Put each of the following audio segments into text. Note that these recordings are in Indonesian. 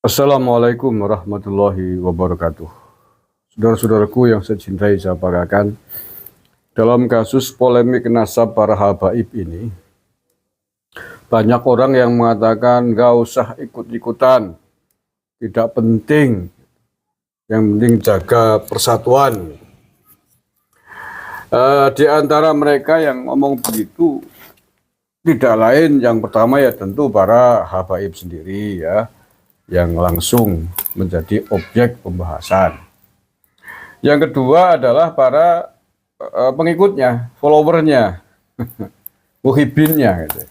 Assalamualaikum warahmatullahi wabarakatuh. Saudara-saudaraku yang saya cintai, saya banggakan, dalam kasus polemik nasab para habaib ini, banyak orang yang mengatakan gak usah ikut-ikutan, tidak penting, yang penting jaga persatuan. Di antara mereka yang ngomong begitu, tidak lain yang pertama ya tentu para habaib sendiri ya, yang langsung menjadi objek pembahasan. Yang kedua adalah para pengikutnya, followernya, muhibinnya. Gitu.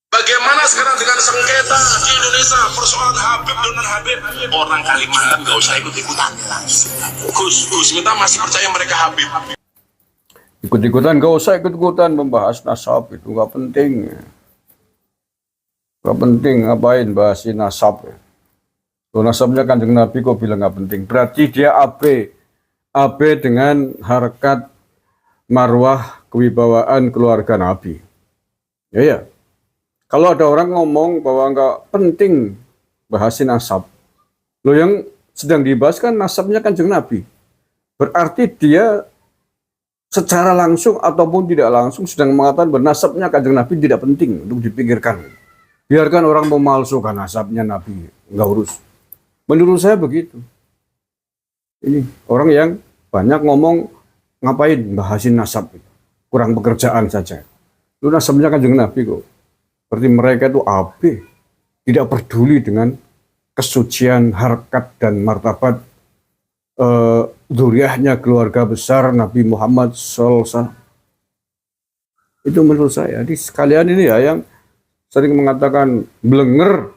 Bagaimana sekarang dengan sengketa di Indonesia, persoalan Habib dan non-Habib? Orang Kalimantan nggak usah ikut-ikutan. Gus, kita masih percaya mereka Habib. Ikut-ikutan, gak usah ikut-ikutan membahas nasab, itu gak penting. Gak penting, ngapain bahasin nasab. Kalau nasabnya Kanjeng Nabi kok bilang gak penting. Berarti dia AB dengan harkat marwah kewibawaan keluarga Nabi. Ya. Kalau ada orang ngomong bahwa gak penting bahasin nasab, lo yang sedang dibahas kan nasabnya Kanjeng Nabi. Berarti dia secara langsung ataupun tidak langsung sedang mengatakan bernasabnya Kanjeng Nabi tidak penting untuk dipikirkan. Biarkan orang memalsukan nasabnya Nabi, nggak urus. Menurut saya begitu. Ini orang yang banyak ngomong ngapain bahasin nasab, kurang pekerjaan saja. Lu nasabnya Kanjeng Nabi kok. Berarti mereka itu AB, tidak peduli dengan kesucian, harkat dan martabat dzurriyyahnya keluarga besar Nabi Muhammad SAW. Itu menurut saya. Jadi sekalian ini ya yang sering mengatakan blenger,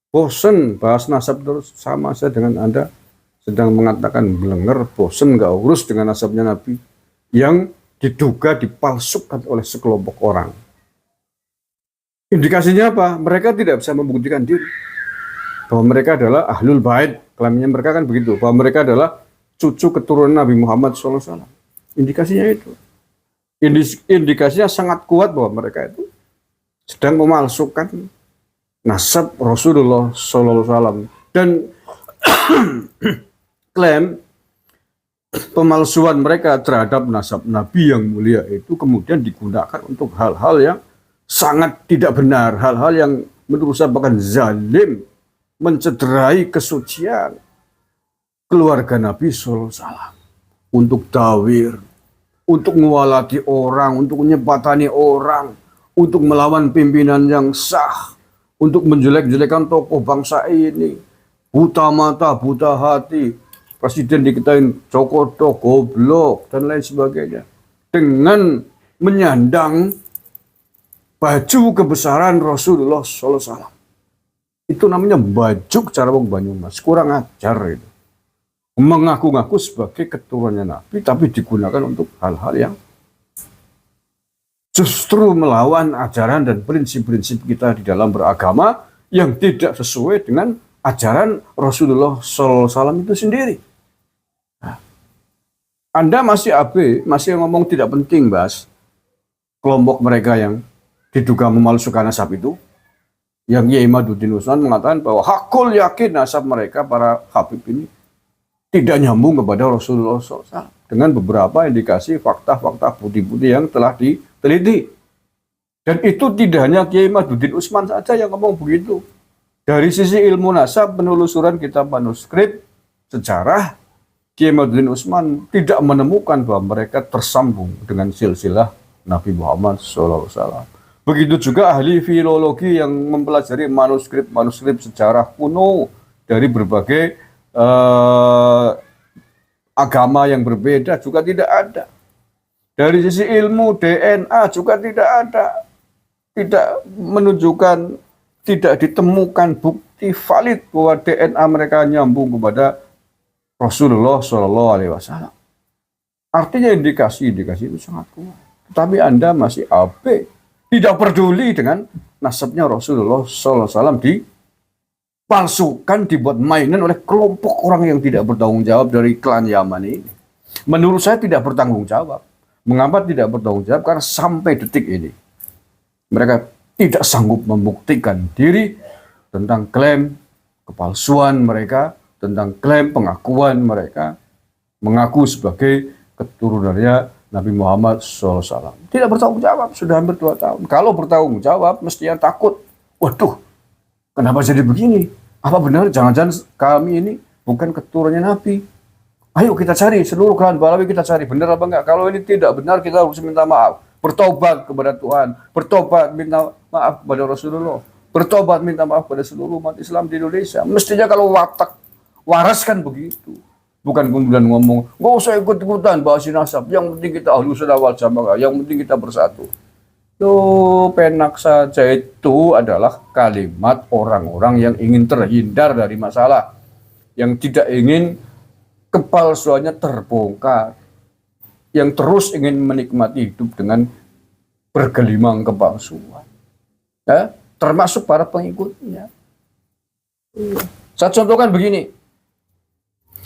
bosen bahas nasab terus, sama saya dengan Anda sedang mengatakan blenger, bosen gak urus dengan nasabnya Nabi yang diduga dipalsukan oleh sekelompok orang. Indikasinya apa? Mereka tidak bisa membuktikan diri bahwa mereka adalah ahlul bait. Klaimnya mereka kan begitu, bahwa mereka adalah cucu keturunan Nabi Muhammad SAW. Indikasinya itu. Indikasinya sangat kuat bahwa mereka itu sedang memalsukan nasab Rasulullah SAW. Dan klaim pemalsuan mereka terhadap nasab Nabi yang mulia itu kemudian digunakan untuk hal-hal yang sangat tidak benar, hal-hal yang menurut saya bahkan zalim, mencederai kesucian keluarga Nabi SAW, untuk tawir, untuk mewalati orang, untuk menyebatani orang, untuk melawan pimpinan yang sah, untuk menjelek-jelekan tokoh bangsa ini, buta mata, buta hati, presiden diketahui cokoto, goblok, dan lain sebagainya, dengan menyandang baju kebesaran Rasulullah SAW. Itu namanya bajuk cara wong Banyumas, kurang ajar itu. Mengaku-ngaku sebagai keturunannya Nabi, tapi digunakan untuk hal-hal yang justru melawan ajaran dan prinsip-prinsip kita di dalam beragama yang tidak sesuai dengan ajaran Rasulullah SAW itu sendiri. Nah, Anda masih AB, masih ngomong tidak penting bahas kelompok mereka yang diduga memalsukan nasab itu. Yang Yai Maduddin Usman mengatakan bahwa hakul yakin nasab mereka para habib ini tidak nyambung kepada Rasulullah SAW dengan beberapa indikasi fakta-fakta bukti-bukti yang telah diteliti. Dan itu tidak hanya Kiai Maduddin Usman saja yang ngomong begitu. Dari sisi ilmu nasab, penelusuran kitab manuskrip sejarah, Kiai Maduddin Usman tidak menemukan bahwa mereka tersambung dengan silsilah Nabi Muhammad SAW. Begitu juga ahli filologi yang mempelajari manuskrip sejarah kuno dari berbagai agama yang berbeda juga tidak ada. Dari sisi ilmu DNA juga tidak ada. Tidak menunjukkan, tidak ditemukan bukti valid bahwa DNA mereka nyambung kepada Rasulullah SAW. Artinya indikasi-indikasi itu sangat kuat. Tetapi Anda masih AB, tidak peduli dengan nasabnya Rasulullah SAW dipalsukan, dibuat mainan oleh kelompok orang yang tidak bertanggung jawab dari klan Yaman ini. Menurut saya tidak bertanggung jawab. Mengapa tidak bertanggung jawab? Karena sampai detik ini mereka tidak sanggup membuktikan diri tentang klaim kepalsuan mereka, tentang klaim pengakuan mereka, mengaku sebagai keturunannya Nabi Muhammad SAW. Tidak bertanggung jawab, sudah hampir 2 tahun. Kalau bertanggung jawab, mestinya takut. Waduh, kenapa jadi begini? Apa benar jangan-jangan kami ini bukan keturunannya Nabi? Ayo kita cari, seluruh kalangan Balawi kita cari, benar apa enggak? Kalau ini tidak benar, kita harus minta maaf. Bertobat kepada Tuhan, bertobat minta maaf kepada Rasulullah, bertobat minta maaf kepada seluruh umat Islam di Indonesia. Mestinya kalau watak waras kan begitu. Bukan kemudian ngomong, nggak usah ikut-ikutan bahas nasab, yang penting kita ahlus sunnah wal jamaah, yang penting kita bersatu. Tuh, penak saja, itu adalah kalimat orang-orang yang ingin terhindar dari masalah, yang tidak ingin kepalsuannya terbongkar, yang terus ingin menikmati hidup dengan bergelimang kepalsuan, ya, termasuk para pengikutnya. Saya contohkan begini,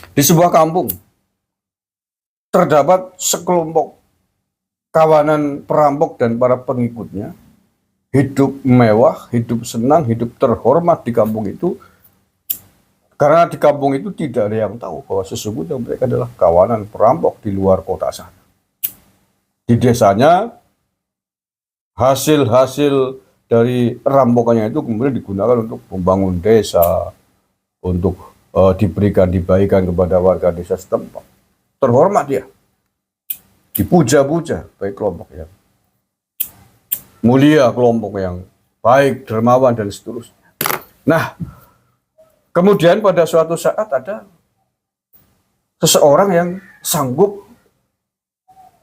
di sebuah kampung terdapat sekelompok kawanan perampok dan para pengikutnya, hidup mewah, hidup senang, hidup terhormat di kampung itu. Karena di kampung itu tidak ada yang tahu bahwa sesungguhnya mereka adalah kawanan perampok di luar kota sana. Di desanya, hasil-hasil dari rampokannya itu kemudian digunakan untuk membangun desa, untuk diberikan kepada warga desa setempat. Terhormat dia, dipuja-puja baik kelompok yang mulia, kelompok yang baik, dermawan dan seterusnya. Nah, kemudian pada suatu saat ada seseorang yang sanggup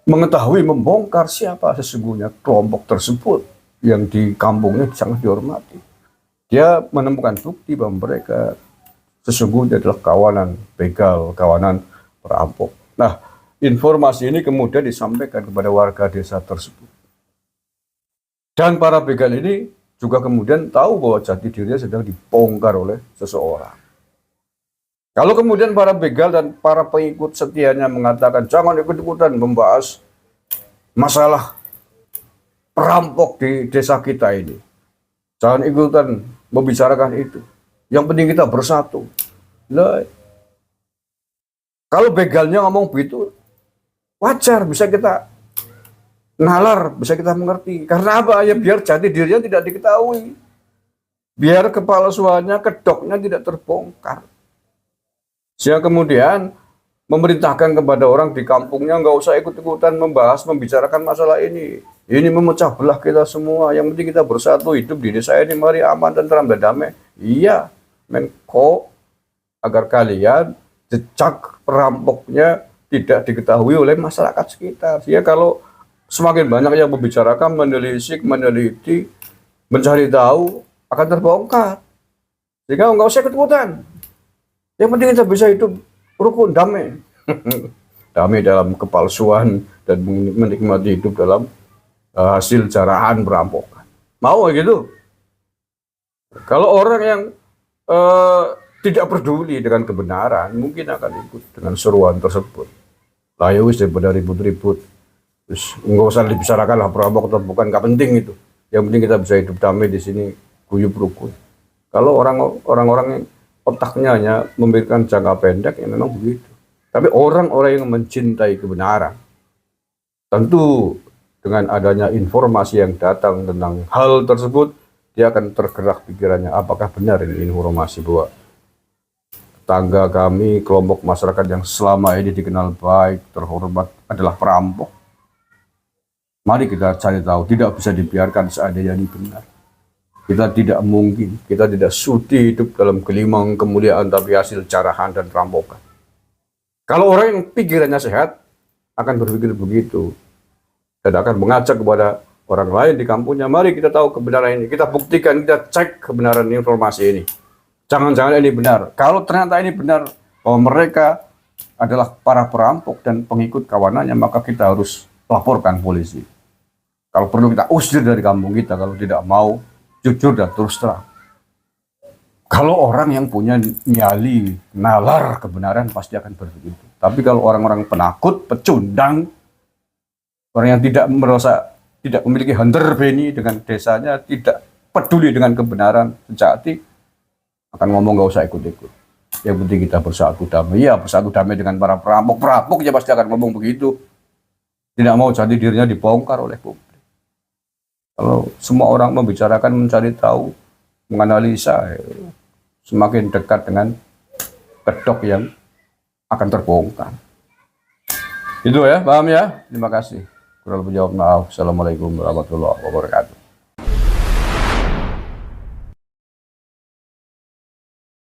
mengetahui, membongkar siapa sesungguhnya kelompok tersebut yang di kampungnya sangat dihormati. Dia menemukan bukti bahwa mereka sesungguhnya adalah kawanan begal, kawanan perampok. Nah, informasi ini kemudian disampaikan kepada warga desa tersebut. Dan para begal ini juga kemudian tahu bahwa jati dirinya sedang dibongkar oleh seseorang. Kalau kemudian para begal dan para pengikut setianya mengatakan jangan ikut-ikutan membahas masalah perampok di desa kita ini, jangan ikutan membicarakan itu, yang penting kita bersatu. Lah, kalau begalnya ngomong begitu, wajar, bisa kita nalar, bisa kita mengerti. Karena apa? Ya biar jati dirinya tidak diketahui, biar kepalsuannya, kedoknya tidak terbongkar. Sehingga kemudian memerintahkan kepada orang di kampungnya nggak usah ikut-ikutan membahas, membicarakan masalah ini. Ini memecah belah kita semua. Yang penting kita bersatu hidup di desa ini, mari aman dan damai. Iya, Menko, agar kalian jejak perampoknya tidak diketahui oleh masyarakat sekitar. Sehingga kalau semakin banyak yang membicarakan, menelisik, meneliti, mencari tahu, akan terbongkar. Sehingga nggak usah ikut-ikutan. Yang penting kita bisa hidup rukun, damai. Damai dalam kepalsuan dan menikmati hidup dalam hasil jarahan perampokan. Mau gitu? Kalau orang yang tidak peduli dengan kebenaran, mungkin akan ikut dengan seruan tersebut. Lah ya wis, daripada ribut-ribut, terus nggak usah dibicarakan lah perampok atau bukan, nggak penting itu. Yang penting kita bisa hidup damai di sini, guyub rukun. Kalau orang-orang yang otaknya hanya memberikan jangka pendek, ya memang begitu. Tapi orang-orang yang mencintai kebenaran, tentu dengan adanya informasi yang datang tentang hal tersebut, dia akan tergerak pikirannya, apakah benar ini informasi bahwa tetangga kami, kelompok masyarakat yang selama ini dikenal baik, terhormat adalah perampok. Mari kita cari tahu, tidak bisa dibiarkan seandainya ini benar. Kita tidak mungkin, kita tidak sudi hidup dalam gelimang kemuliaan tapi hasil jarahan dan rampokan. Kalau orang yang pikirannya sehat akan berpikir begitu dan akan mengajak kepada orang lain di kampungnya, mari kita tahu kebenaran ini, kita buktikan, kita cek kebenaran informasi ini. Jangan-jangan ini benar. Kalau ternyata ini benar bahwa mereka adalah para perampok dan pengikut kawanannya, maka kita harus laporkan polisi. Kalau perlu kita usir dari kampung kita, kalau tidak mau jujur dan terus terang. Kalau orang yang punya nyali, nalar kebenaran pasti akan begitu. Tapi kalau orang-orang penakut, pecundang, orang yang tidak merasa, tidak memiliki hunter beni dengan desanya, tidak peduli dengan kebenaran sejati, akan ngomong nggak usah ikut-ikut. Yang penting kita bersatu damai. Ya, bersatu damai dengan para perampok ya pasti akan ngomong begitu. Tidak mau jadi dirinya dibongkar oleh publik. Kalau semua orang membicarakan, mencari tahu, menganalisa, semakin dekat dengan kedok yang akan terbongkar. Itu ya, paham ya? Terima kasih. Kurang lebih jawab maaf. Assalamualaikum warahmatullahi wabarakatuh.